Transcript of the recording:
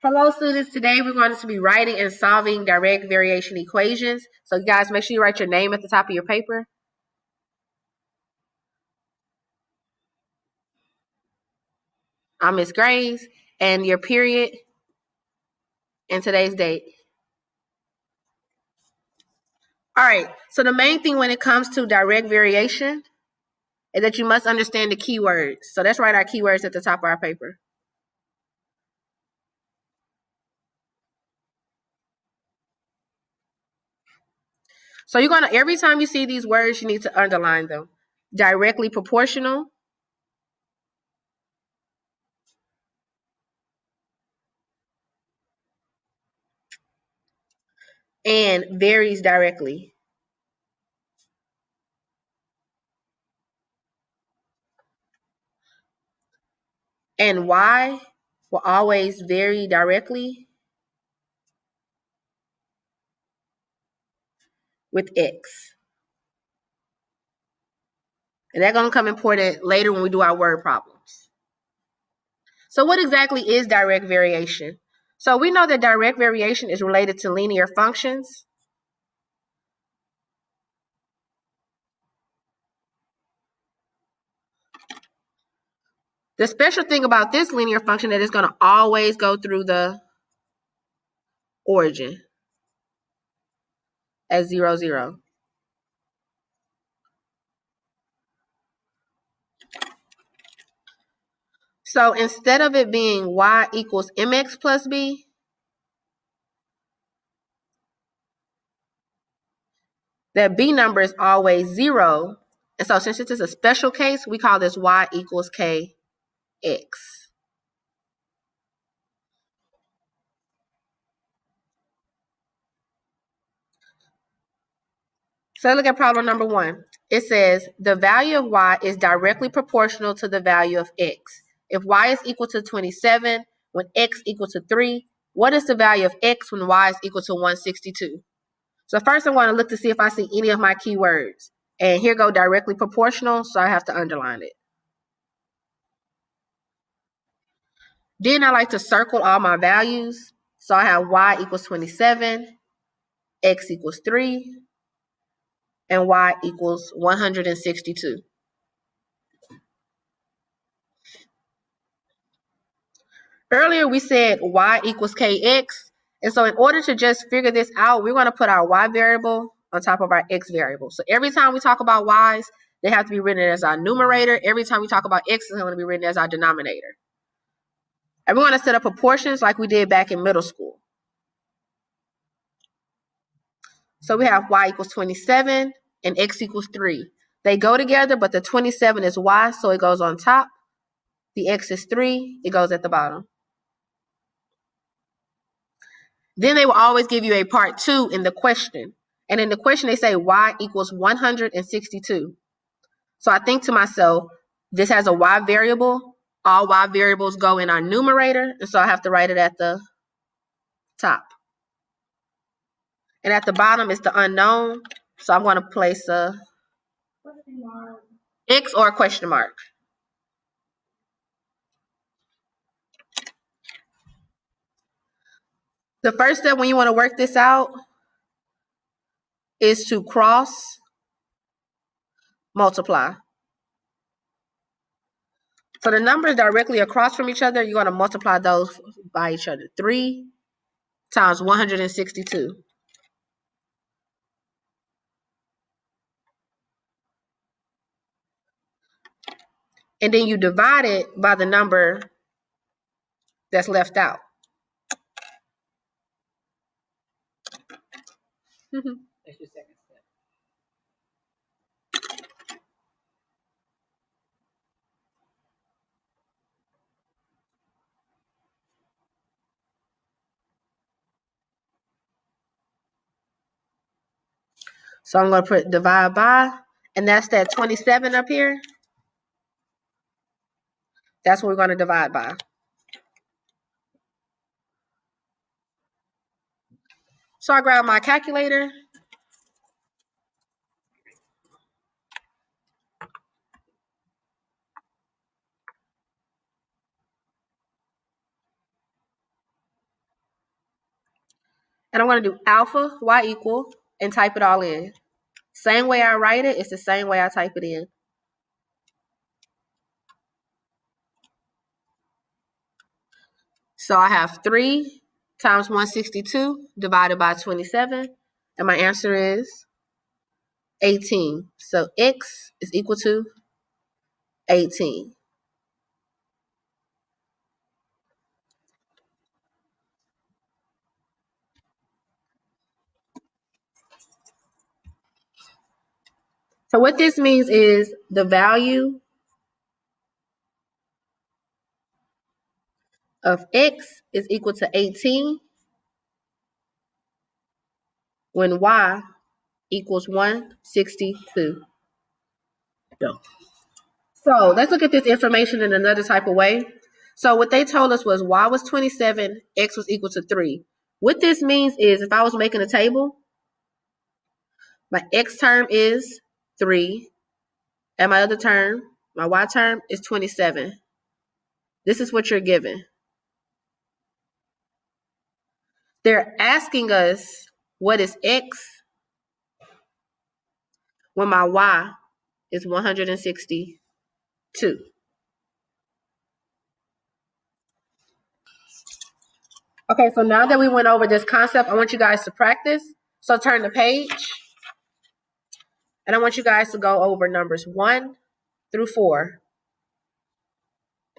Hello students, today we're going to be writing and solving direct variation equations. So you guys make sure you write your name at the top of your paper. I'm Miss Graves, and your period and today's date. Alright, so the main thing when it comes to direct variation is that you must understand the keywords. So let's write our keywords at the top of our paper. So you're gonna, every time you see these words, you need to underline them. Directly proportional, and varies directly. And y will always vary directly with x. And that's going to come important later when we do our word problems. So what exactly is direct variation? So we know that direct variation is related to linear functions. The special thing about this linear function that it's going to always go through the origin as 0, 0. So instead of it being y equals mx plus b, that b number is always 0. And so since it is a special case, we call this y equals kx. So look at problem number 1. It says the value of y is directly proportional to the value of x. If y is equal to 27, when x equal to 3, what is the value of x when y is equal to 162? So first I want to look to see if I see any of my keywords. And here go directly proportional, so I have to underline it. Then I like to circle all my values. So I have y equals 27, x equals 3, and y equals 162. Earlier we said y equals kx, and so in order to just figure this out, we're going to put our y variable on top of our x variable. So every time we talk about y's, they have to be written as our numerator. Every time we talk about x, it's going to be written as our denominator. And we're going to set up proportions like we did back in middle school. So we have y equals 27 and x equals 3. They go together, but the 27 is y, so it goes on top. The x is 3, it goes at the bottom. Then they will always give you a part 2 in the question. And in the question, they say y equals 162. So I think to myself, this has a y variable. All y variables go in our numerator, and so I have to write it at the top. And at the bottom is the unknown, so I'm going to place a X or a question mark. The first step when you want to work this out is to cross multiply. So the numbers directly across from each other, you're going to multiply those by each other. 3 times 162. And then you divide it by the number that's left out. That's your second step. So I'm going to put divide by, and that's that 27 up here. That's what we're going to divide by. So I grab my calculator. And I'm going to do alpha y equal and type it all in. Same way I write it, it's the same way I type it in. So I have 3 times 162 divided by 27. And my answer is 18. So x is equal to 18. So what this means is the value of x is equal to 18 when y equals 162. So let's look at this information in another type of way. So what they told us was y was 27, x was equal to 3. What this means is if I was making a table, my x term is 3, and my other term, my y term, is 27. This is what you're given. They're asking us what is x when my y is 162. Okay, so now that we went over this concept, I want you guys to practice. So turn the page, and I want you guys to go over numbers 1 through 4.